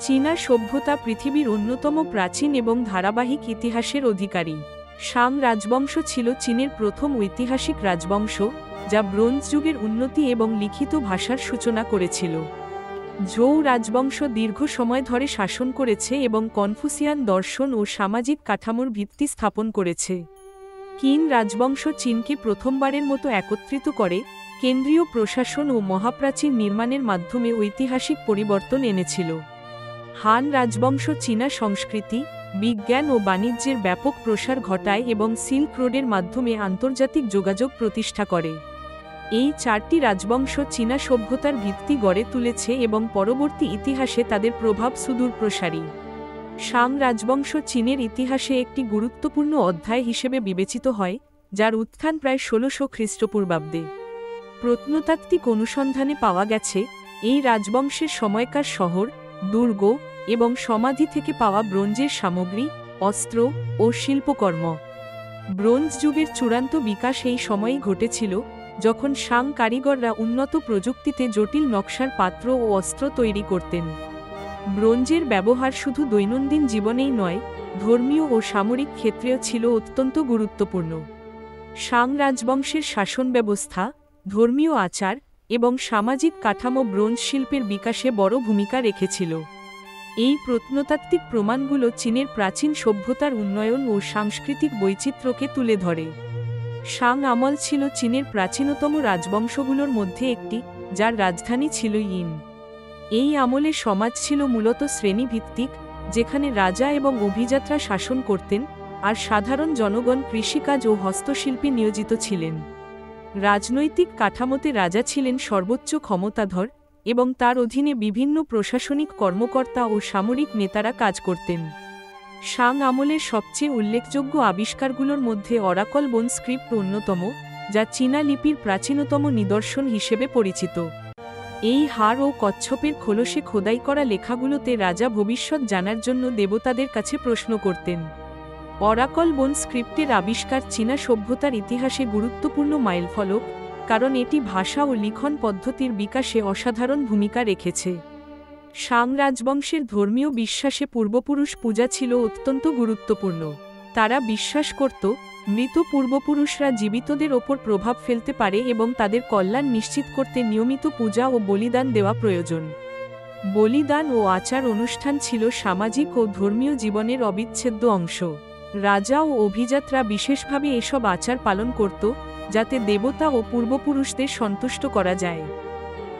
চীনা সভ্যতা পৃথিবীর অন্যতম প্রাচীন এবং ধারাবাহিক ইতিহাসের অধিকারী। শাং রাজবংশ ছিল চীনের প্রথম ঐতিহাসিক রাজবংশ, যা ব্রোঞ্জ যুগের উন্নতি এবং লিখিত ভাষার সূচনা করেছিল। ঝৌ রাজবংশ দীর্ঘ সময় ধরে শাসন করেছে এবং কনফুসিয়ান দর্শন ও সামাজিক কাঠামোর ভিত্তি স্থাপন করেছে। কিন রাজবংশ চীনকে প্রথমবারের মতো একত্রিত করে, কেন্দ্রীয় প্রশাসন ও মহাপ্রাচীর নির্মাণের মাধ্যমে ঐতিহাসিক পরিবর্তন এনেছিল। হান রাজবংশ চীনা সংস্কৃতি, বিজ্ঞান ও বাণিজ্যের ব্যাপক প্রসার ঘটায় এবং সিল্ক রোডের মাধ্যমে আন্তর্জাতিক যোগাযোগ প্রতিষ্ঠা করে। এই চারটি রাজবংশ চীনা সভ্যতার ভিত্তি গড়ে তুলেছে এবং পরবর্তী ইতিহাসে তাদের প্রভাব সুদূরপ্রসারী। শাং রাজবংশ চীনের ইতিহাসে একটি গুরুত্বপূর্ণ অধ্যায় হিসেবে বিবেচিত হয়, যার উত্থান প্রায় ১৬০০ খ্রিস্টপূর্বাব্দে। প্রত্নতাত্ত্বিক অনুসন্ধানে পাওয়া গেছে, এই রাজবংশের সময়কার শহর, দুর্গ এবং সমাধি থেকে পাওয়া ব্রোঞ্জের সামগ্রী, অস্ত্র ও শিল্পকর্ম। ব্রোঞ্জ যুগের চূড়ান্ত বিকাশ এই সময়েই ঘটেছিল, যখন শাং কারিগররা উন্নত প্রযুক্তিতে জটিল নকশার পাত্র ও অস্ত্র তৈরি করতেন। ব্রোঞ্জের ব্যবহার শুধু দৈনন্দিন জীবনেই নয়, ধর্মীয় ও সামরিক ক্ষেত্রেও ছিল অত্যন্ত গুরুত্বপূর্ণ। শাং রাজবংশের শাসন ব্যবস্থা, ধর্মীয় আচার এবং সামাজিক কাঠামো ব্রোঞ্জ শিল্পের বিকাশে বড় ভূমিকা রেখেছিল। এই প্রত্নতাত্ত্বিক প্রমাণগুলো চীনের প্রাচীন সভ্যতার উন্নয়ন ও সাংস্কৃতিক বৈচিত্র্যকে তুলে ধরে। শাং আমল ছিল চীনের প্রাচীনতম রাজবংশগুলোর মধ্যে একটি, যার রাজধানী ছিল ইন। এই আমলে সমাজ ছিল মূলত শ্রেণীভিত্তিক, যেখানে রাজা এবং অভিজাতরা শাসন করতেন, আর সাধারণ জনগণ কৃষিকাজ ও হস্তশিল্পে নিয়োজিত ছিলেন। রাজনৈতিক কাঠামোতে রাজা ছিলেন সর্বোচ্চ ক্ষমতাধর, এবং তার অধীনে বিভিন্ন প্রশাসনিক কর্মকর্তা ও সামরিক নেতারা কাজ করতেন। শাং আমলের সবচেয়ে উল্লেখযোগ্য আবিষ্কারগুলোর মধ্যে অরাকল বোন স্ক্রিপ্ট অন্যতম, যা চীনা লিপির প্রাচীনতম নিদর্শন হিসেবে পরিচিত। এই হাড় ও কচ্ছপের খোলসে খোদাই করা লেখাগুলোতে রাজা ভবিষ্যৎ জানার জন্য দেবতাদের কাছে প্রশ্ন করতেন। অরাকল বোন স্ক্রিপ্টের আবিষ্কার চীনা সভ্যতার ইতিহাসে গুরুত্বপূর্ণ মাইলফলক, কারণ এটি ভাষা ও লিখন পদ্ধতির বিকাশে অসাধারণ ভূমিকা রেখেছে। শাং রাজবংশের ধর্মীয় বিশ্বাসে পূর্বপুরুষ পূজা ছিল অত্যন্ত গুরুত্বপূর্ণ। তারা বিশ্বাস করত, মৃত পূর্বপুরুষরা জীবিতদের ওপর প্রভাব ফেলতে পারে এবং তাদের কল্যাণ নিশ্চিত করতে নিয়মিত পূজা ও বলিদান দেওয়া প্রয়োজন। বলিদান ও আচার অনুষ্ঠান ছিল সামাজিক ও ধর্মীয় জীবনের অবিচ্ছেদ্য অংশ। রাজা ও অভিজাতরা বিশেষভাবে এসব আচার পালন করত, যাতে দেবতা ও পূর্বপুরুষদের সন্তুষ্ট করা যায়।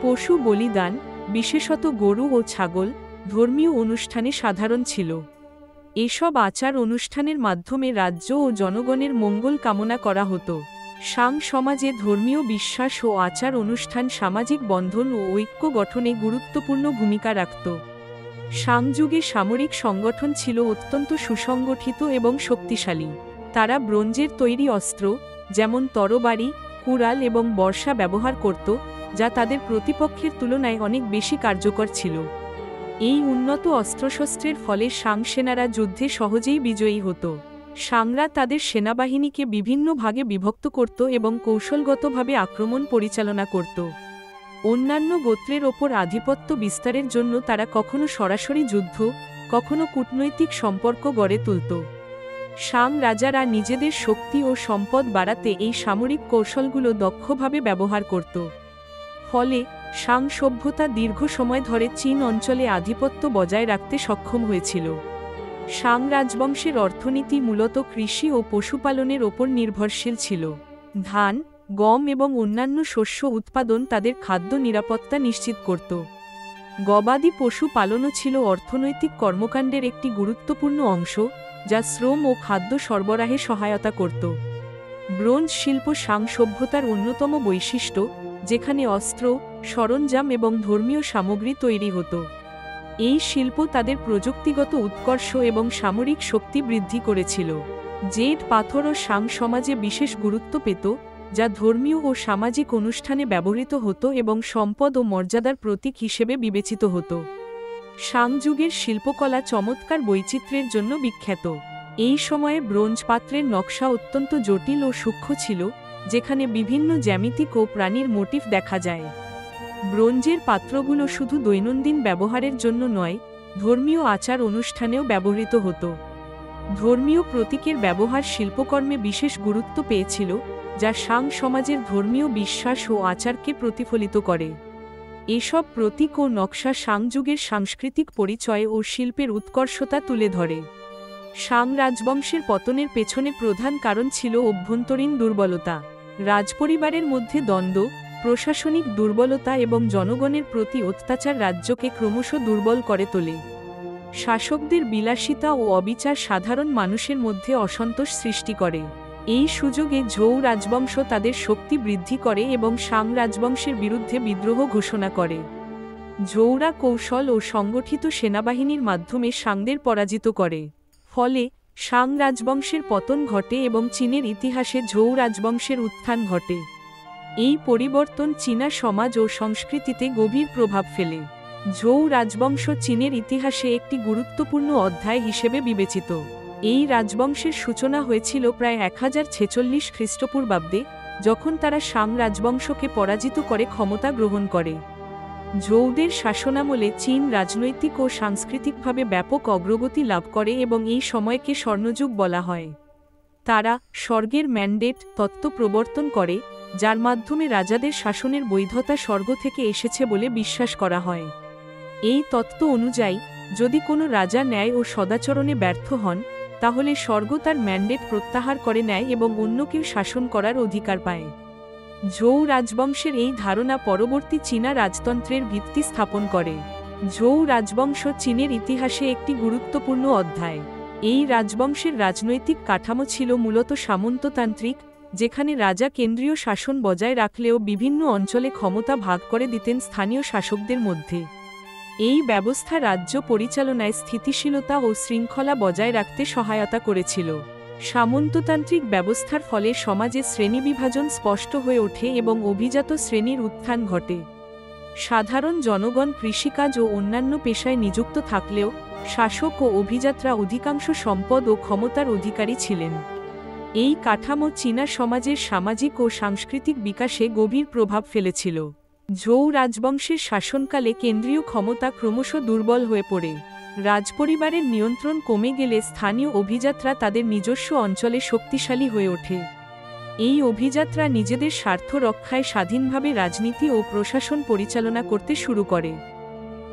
পশু বলিদান, বিশেষত গরু ও ছাগল, ধর্মীয় অনুষ্ঠানে সাধারণ ছিল। এসব আচার অনুষ্ঠানের মাধ্যমে রাজ্য ও জনগণের মঙ্গল কামনা করা হতো। শাং সমাজে ধর্মীয় বিশ্বাস ও আচার অনুষ্ঠান সামাজিক বন্ধন ও ঐক্য গঠনে গুরুত্বপূর্ণ ভূমিকা রাখত। শাং যুগে সামরিক সংগঠন ছিল অত্যন্ত সুসংগঠিত এবং শক্তিশালী। তারা ব্রোঞ্জের তৈরি অস্ত্র, যেমন তরবারি, কুড়াল এবং বর্শা ব্যবহার করত, যা তাদের প্রতিপক্ষের তুলনায় অনেক বেশি কার্যকর ছিল। এই উন্নত অস্ত্রশস্ত্রের ফলে শাং সেনারা যুদ্ধে সহজেই বিজয়ী হতো। শাংরা তাদের সেনাবাহিনীকে বিভিন্ন ভাগে বিভক্ত করত এবং কৌশলগতভাবে আক্রমণ পরিচালনা করত। অন্যান্য গোত্রের ওপর আধিপত্য বিস্তারের জন্য তারা কখনো সরাসরি যুদ্ধ, কখনো কূটনৈতিক সম্পর্ক গড়ে তুলত। শাং রাজারা নিজেদের শক্তি ও সম্পদ বাড়াতে এই সামরিক কৌশলগুলো দক্ষভাবে ব্যবহার করত। ফলে শাং সভ্যতা দীর্ঘ সময় ধরে চীন অঞ্চলে আধিপত্য বজায় রাখতে সক্ষম হয়েছিল। শাং রাজবংশের অর্থনীতি মূলত কৃষি ও পশুপালনের ওপর নির্ভরশীল ছিল। ধান, গম এবং অন্যান্য শস্য উৎপাদন তাদের খাদ্য নিরাপত্তা নিশ্চিত করত। গবাদি পশু পালনও ছিল অর্থনৈতিক কর্মকাণ্ডের একটি গুরুত্বপূর্ণ অংশ, যা শ্রম ও খাদ্য সরবরাহে সহায়তা করত। ব্রোঞ্জ শিল্প শাং সভ্যতার অন্যতম বৈশিষ্ট্য, যেখানে অস্ত্র, সরঞ্জাম এবং ধর্মীয় সামগ্রী তৈরি হতো। এই শিল্প তাদের প্রযুক্তিগত উৎকর্ষ এবং সামরিক শক্তি বৃদ্ধি করেছিল। জেড পাথরও শাং সমাজে বিশেষ গুরুত্ব পেত, যা ধর্মীয় ও সামাজিক অনুষ্ঠানে ব্যবহৃত হতো এবং সম্পদ ও মর্যাদার প্রতীক হিসেবে বিবেচিত হতো। শাং যুগের শিল্পকলা চমৎকার বৈচিত্র্যের জন্য বিখ্যাত। এই সময়ে ব্রোঞ্জ পাত্রের নকশা অত্যন্ত জটিল ও সূক্ষ্ম ছিল, যেখানে বিভিন্ন জ্যামিতিক ও প্রাণীর মোটিফ দেখা যায়। ব্রোঞ্জের পাত্রগুলো শুধু দৈনন্দিন ব্যবহারের জন্য নয়, ধর্মীয় আচার অনুষ্ঠানেও ব্যবহৃত হতো। ধর্মীয় প্রতীকের ব্যবহার শিল্পকর্মে বিশেষ গুরুত্ব পেয়েছিল, যা শাং সমাজের ধর্মীয় বিশ্বাস ও আচারকে প্রতিফলিত করে। এসব প্রতীক ও নকশা শাং যুগের সাংস্কৃতিক পরিচয় ও শিল্পের উৎকর্ষতা তুলে ধরে। শাং রাজবংশের পতনের পেছনে প্রধান কারণ ছিল অভ্যন্তরীণ দুর্বলতা। রাজপরিবারের মধ্যে দ্বন্দ্ব, প্রশাসনিক দুর্বলতা এবং জনগণের প্রতি অত্যাচার রাজ্যকে ক্রমশ দুর্বল করে তোলে। শাসকদের বিলাসিতা ও অবিচার সাধারণ মানুষের মধ্যে অসন্তোষ সৃষ্টি করে। এই সুযোগে ঝৌ রাজবংশ তাদের শক্তি বৃদ্ধি করে এবং শাং রাজবংশের বিরুদ্ধে বিদ্রোহ ঘোষণা করে। ঝৌরা কৌশল ও সংগঠিত সেনাবাহিনীর মাধ্যমে শাংদের পরাজিত করে। ফলে শাং রাজবংশের পতন ঘটে এবং চীনের ইতিহাসে ঝৌ রাজবংশের উত্থান ঘটে। এই পরিবর্তন চীনা সমাজ ও সংস্কৃতিতে গভীর প্রভাব ফেলে। ঝৌ রাজবংশ চীনের ইতিহাসে একটি গুরুত্বপূর্ণ অধ্যায় হিসেবে বিবেচিত। এই রাজবংশের সূচনা হয়েছিল প্রায় 1046 খ্রিস্টপূর্বাব্দে, যখন তারা শাং রাজবংশকে পরাজিত করে ক্ষমতা গ্রহণ করে। ঝৌদের শাসনামলে চীন রাজনৈতিক ও সাংস্কৃতিকভাবে ব্যাপক অগ্রগতি লাভ করে এবং এই সময়কে স্বর্ণযুগ বলা হয়। তারা স্বর্গের ম্যান্ডেট তত্ত্ব প্রবর্তন করে, যার মাধ্যমে রাজাদের শাসনের বৈধতা স্বর্গ থেকে এসেছে বলে বিশ্বাস করা হয়। এই তত্ত্ব অনুযায়ী, যদি কোনো রাজা ন্যায় ও সদাচরণে ব্যর্থ হন, তাহলে স্বর্গ তার ম্যান্ডেট প্রত্যাহার করে নেয় এবং অন্য কেউ শাসন করার অধিকার পায়। ঝৌ রাজবংশের এই ধারণা পরবর্তী চীনা রাজতন্ত্রের ভিত্তি স্থাপন করে। ঝৌ রাজবংশ চীনের ইতিহাসে একটি গুরুত্বপূর্ণ অধ্যায়। এই রাজবংশের রাজনৈতিক কাঠামো ছিল মূলত সামন্ততান্ত্রিক, যেখানে রাজা কেন্দ্রীয় শাসন বজায় রাখলেও বিভিন্ন অঞ্চলে ক্ষমতা ভাগ করে দিতেন স্থানীয় শাসকদের মধ্যে। এই ব্যবস্থা রাজ্য পরিচালনায় স্থিতিশীলতা ও শৃঙ্খলা বজায় রাখতে সহায়তা করেছিল। সামন্ততান্ত্রিক ব্যবস্থার ফলে সমাজে শ্রেণীবিভাজন স্পষ্ট হয়ে ওঠে এবং অভিজাত শ্রেণীর উত্থান ঘটে। সাধারণ জনগণ কৃষিকাজ ও অন্যান্য পেশায় নিযুক্ত থাকলেও শাসক ও অভিজাতরা অধিকাংশ সম্পদ ও ক্ষমতার অধিকারী ছিলেন। এই কাঠামো চীনা সমাজের সামাজিক ও সাংস্কৃতিক বিকাশে গভীর প্রভাব ফেলেছিল। ঝৌ রাজবংশের শাসনকালে কেন্দ্রীয় ক্ষমতা ক্রমশ দুর্বল হয়ে পড়ে। রাজপরিবারের নিয়ন্ত্রণ কমে গেলে স্থানীয় অভিজাতরা তাদের নিজস্ব অঞ্চলে শক্তিশালী হয়ে ওঠে। এই অভিজাতরা নিজেদের স্বার্থ রক্ষায় স্বাধীনভাবে রাজনীতি ও প্রশাসন পরিচালনা করতে শুরু করে।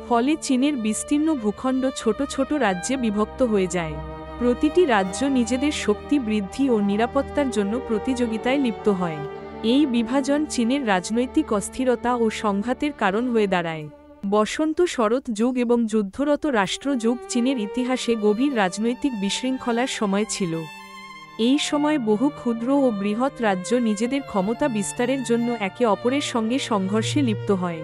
ফলে চীনের বিস্তীর্ণ ভূখণ্ড ছোট ছোট রাজ্যে বিভক্ত হয়ে যায়। প্রতিটি রাজ্য নিজেদের শক্তি বৃদ্ধি ও নিরাপত্তার জন্য প্রতিযোগিতায় লিপ্ত হয়। এই বিভাজন চীনের রাজনৈতিক অস্থিরতা ও সংঘাতের কারণ হয়ে দাঁড়ায়। বসন্ত শরৎ যুগ এবং যুদ্ধরত রাষ্ট্র যুগ চীনের ইতিহাসে গভীর রাজনৈতিক বিশৃঙ্খলার সময় ছিল। এই সময় বহু ক্ষুদ্র ও বৃহৎ রাজ্য নিজেদের ক্ষমতা বিস্তারের জন্য একে অপরের সঙ্গে সংঘর্ষে লিপ্ত হয়।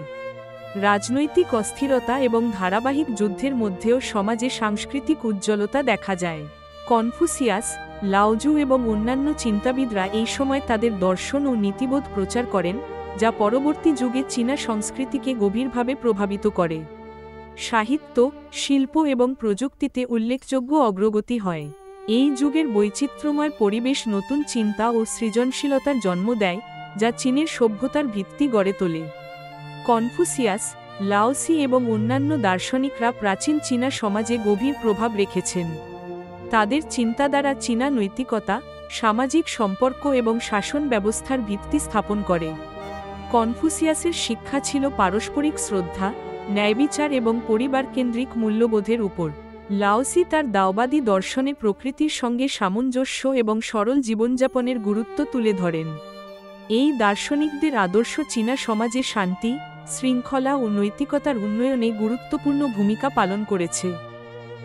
রাজনৈতিক অস্থিরতা এবং ধারাবাহিক যুদ্ধের মধ্যেও সমাজে সাংস্কৃতিক উজ্জ্বলতা দেখা যায়। কনফুসিয়াস, লাওজু এবং অন্যান্য চিন্তাবিদরা এই সময় তাদের দর্শন ও নীতিবোধ প্রচার করেন, যা পরবর্তী যুগে চীনা সংস্কৃতিকে গভীরভাবে প্রভাবিত করে। সাহিত্য, শিল্প এবং প্রযুক্তিতে উল্লেখযোগ্য অগ্রগতি হয়। এই যুগের বৈচিত্র্যময় পরিবেশ নতুন চিন্তা ও সৃজনশীলতার জন্ম দেয়, যা চীনের সভ্যতার ভিত্তি গড়ে তোলে। কনফুসিয়াস, লাওসি এবং অন্যান্য দার্শনিকরা প্রাচীন চীনা সমাজে গভীর প্রভাব রেখেছেন। তাদের চিন্তাধারা চীনা নৈতিকতা, সামাজিক সম্পর্ক এবং শাসন ব্যবস্থার ভিত্তি স্থাপন করে। কনফুসিয়াসের শিক্ষা ছিল পারস্পরিক শ্রদ্ধা, ন্যায়বিচার এবং পরিবারকেন্দ্রিক মূল্যবোধের উপর। লাওসি তার দাওবাদী দর্শনে প্রকৃতির সঙ্গে সামঞ্জস্য এবং সরল জীবনযাপনের গুরুত্ব তুলে ধরেন। এই দার্শনিকদের আদর্শ চীনা সমাজে শান্তি, শৃঙ্খলা ও নৈতিকতার উন্নয়নে গুরুত্বপূর্ণ ভূমিকা পালন করেছে।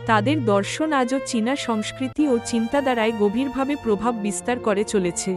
তাদের দর্শন আজও চীনা সংস্কৃতি ও চিন্তাধারায় গভীরভাবে প্রভাব বিস্তার করে চলেছে।